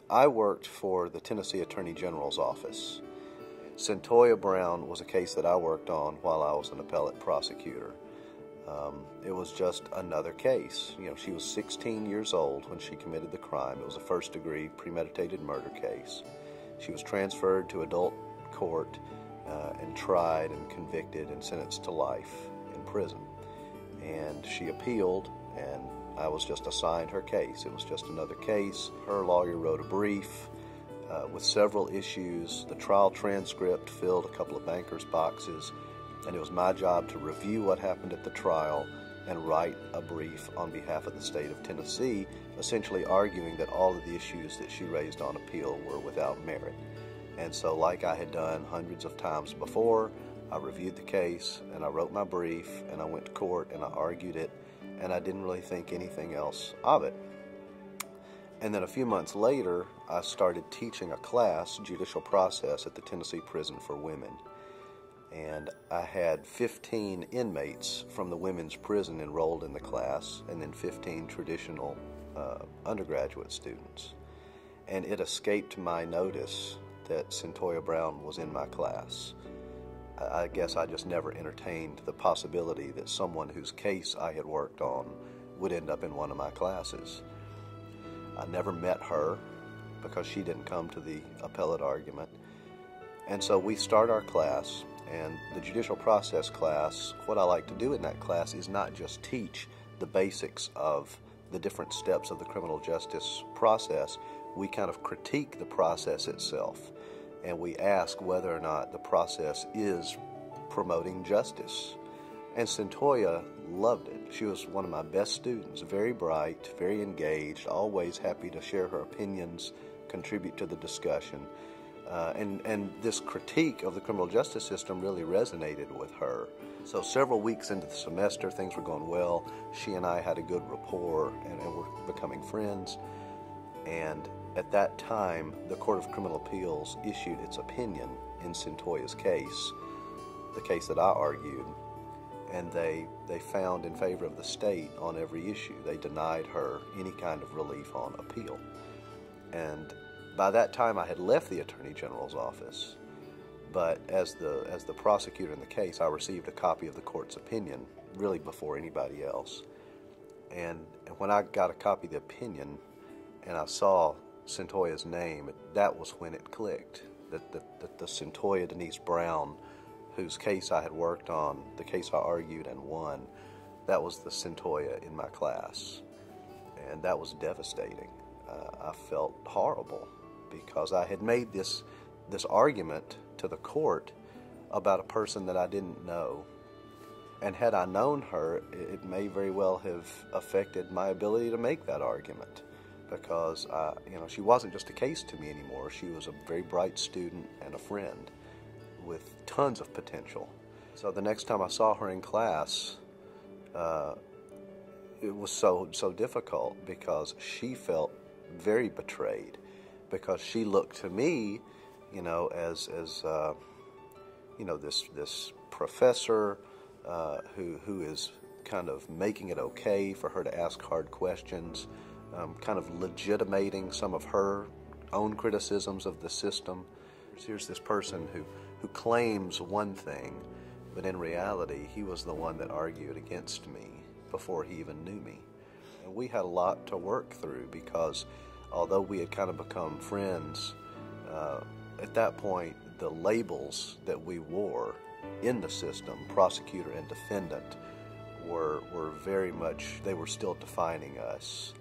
I worked for the Tennessee Attorney General's office. Cyntoia Brown was a case that I worked on while I was an appellate prosecutor. It was just another case. You know, she was 16 years old when she committed the crime. It was a first-degree premeditated murder case. She was transferred to adult court and tried and convicted and sentenced to life in prison. And she appealed, and I was just assigned her case. It was just another case. Her lawyer wrote a brief with several issues. The trial transcript filled a couple of banker's boxes, and it was my job to review what happened at the trial and write a brief on behalf of the state of Tennessee, essentially arguing that all of the issues that she raised on appeal were without merit. And so, like I had done hundreds of times before, I reviewed the case, and I wrote my brief, and I went to court, and I argued it, and I didn't really think anything else of it. And then a few months later, I started teaching a class, Judicial Process, at the Tennessee Prison for Women. And I had 15 inmates from the women's prison enrolled in the class, and then 15 traditional undergraduate students. And it escaped my notice that Cyntoia Brown was in my class. I guess I just never entertained the possibility that someone whose case I had worked on would end up in one of my classes. I never met her because she didn't come to the appellate argument. And so we start our class, and the judicial process class, what I like to do in that class is not just teach the basics of the different steps of the criminal justice process. We kind of critique the process itself, and we ask whether or not the process is promoting justice. And Cyntoia loved it. She was one of my best students, very bright, very engaged, always happy to share her opinions, contribute to the discussion. And this critique of the criminal justice system really resonated with her. So several weeks into the semester, things were going well. She and I had a good rapport, and were becoming friends. And at that time, the Court of Criminal Appeals issued its opinion in Cyntoia's case, the case that I argued, and they found in favor of the state on every issue. They denied her any kind of relief on appeal. And by that time, I had left the Attorney General's office, but as the prosecutor in the case, I received a copy of the court's opinion, really before anybody else. And when I got a copy of the opinion, and I saw Cyntoia's name, that was when it clicked, that the Cyntoia Denise Brown, whose case I had worked on, the case I argued and won, that was the Cyntoia in my class. And that was devastating. I felt horrible because I had made this argument to the court about a person that I didn't know. And had I known her, it may very well have affected my ability to make that argument, because she wasn't just a case to me anymore. She was a very bright student and a friend with tons of potential. So the next time I saw her in class, it was so difficult because she felt very betrayed, because she looked to me, as this professor who is kind of making it okay for her to ask hard questions, kind of legitimating some of her own criticisms of the system. Here's this person who claims one thing, but in reality, he was the one that argued against me before he even knew me. And we had a lot to work through, because although we had kind of become friends, at that point, the labels that we wore in the system, prosecutor and defendant, were very much, they were still defining us.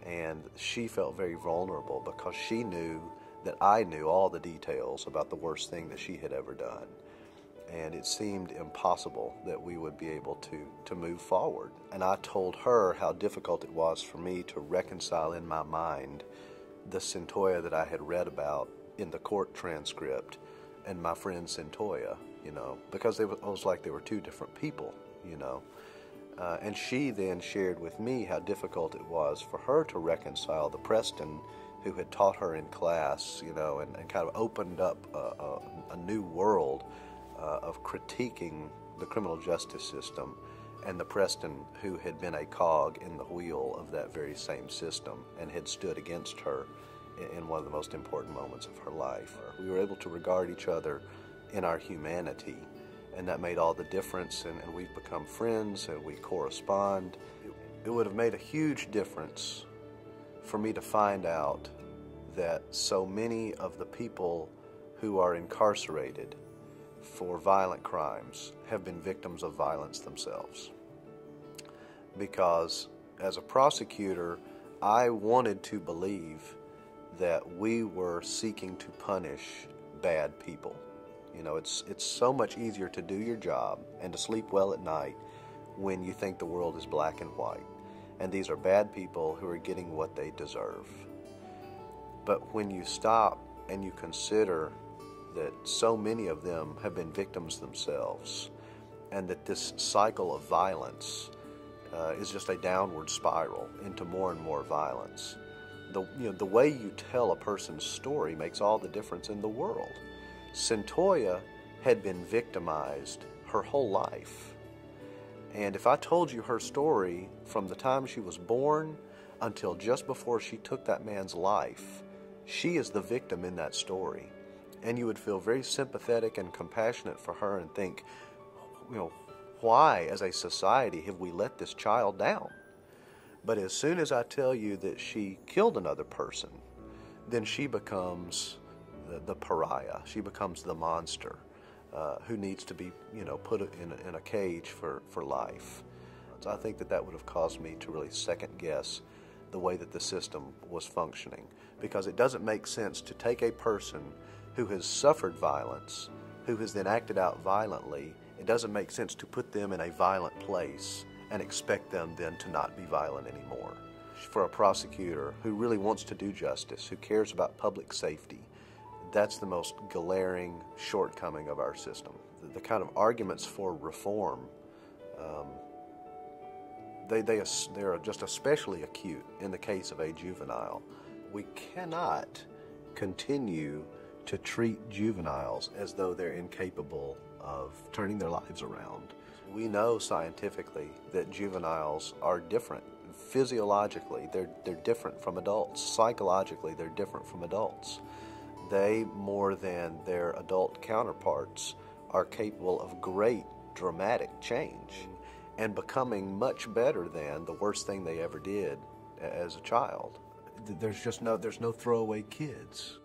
And she felt very vulnerable because she knew that I knew all the details about the worst thing that she had ever done. And it seemed impossible that we would be able to move forward. And I told her how difficult it was for me to reconcile in my mind the Cyntoia that I had read about in the court transcript and my friend Cyntoia, because it was like they were two different people, and she then shared with me how difficult it was for her to reconcile the Preston who had taught her in class, and kind of opened up a new world of critiquing the criminal justice system, and the Preston who had been a cog in the wheel of that very same system and had stood against her in one of the most important moments of her life. We were able to regard each other in our humanity, and that made all the difference, and we've become friends, and we correspond. It would have made a huge difference for me to find out that so many of the people who are incarcerated for violent crimes have been victims of violence themselves. Because as a prosecutor, I wanted to believe that we were seeking to punish bad people. You know, it's so much easier to do your job and to sleep well at night when you think the world is black and white. And these are bad people who are getting what they deserve. But when you stop and you consider that so many of them have been victims themselves, and that this cycle of violence is just a downward spiral into more and more violence, the way you tell a person's story makes all the difference in the world. Cyntoia had been victimized her whole life. And if I told you her story from the time she was born until just before she took that man's life, she is the victim in that story. And you would feel very sympathetic and compassionate for her and think, why as a society have we let this child down? But as soon as I tell you that she killed another person, then she becomes the pariah. She becomes the monster who needs to be, put in a cage for life. So I think that would have caused me to really second guess the way that the system was functioning, because it doesn't make sense to take a person who has suffered violence, who has then acted out violently. It doesn't make sense to put them in a violent place and expect them then to not be violent anymore. For a prosecutor who really wants to do justice, who cares about public safety, that's the most glaring shortcoming of our system. The kind of arguments for reform, they are just especially acute in the case of a juvenile. We cannot continue to treat juveniles as though they're incapable of turning their lives around. We know scientifically that juveniles are different. Physiologically, they're different from adults. Psychologically, they're different from adults. They, more than their adult counterparts, are capable of great dramatic change and becoming much better than the worst thing they ever did as a child. There's no throwaway kids.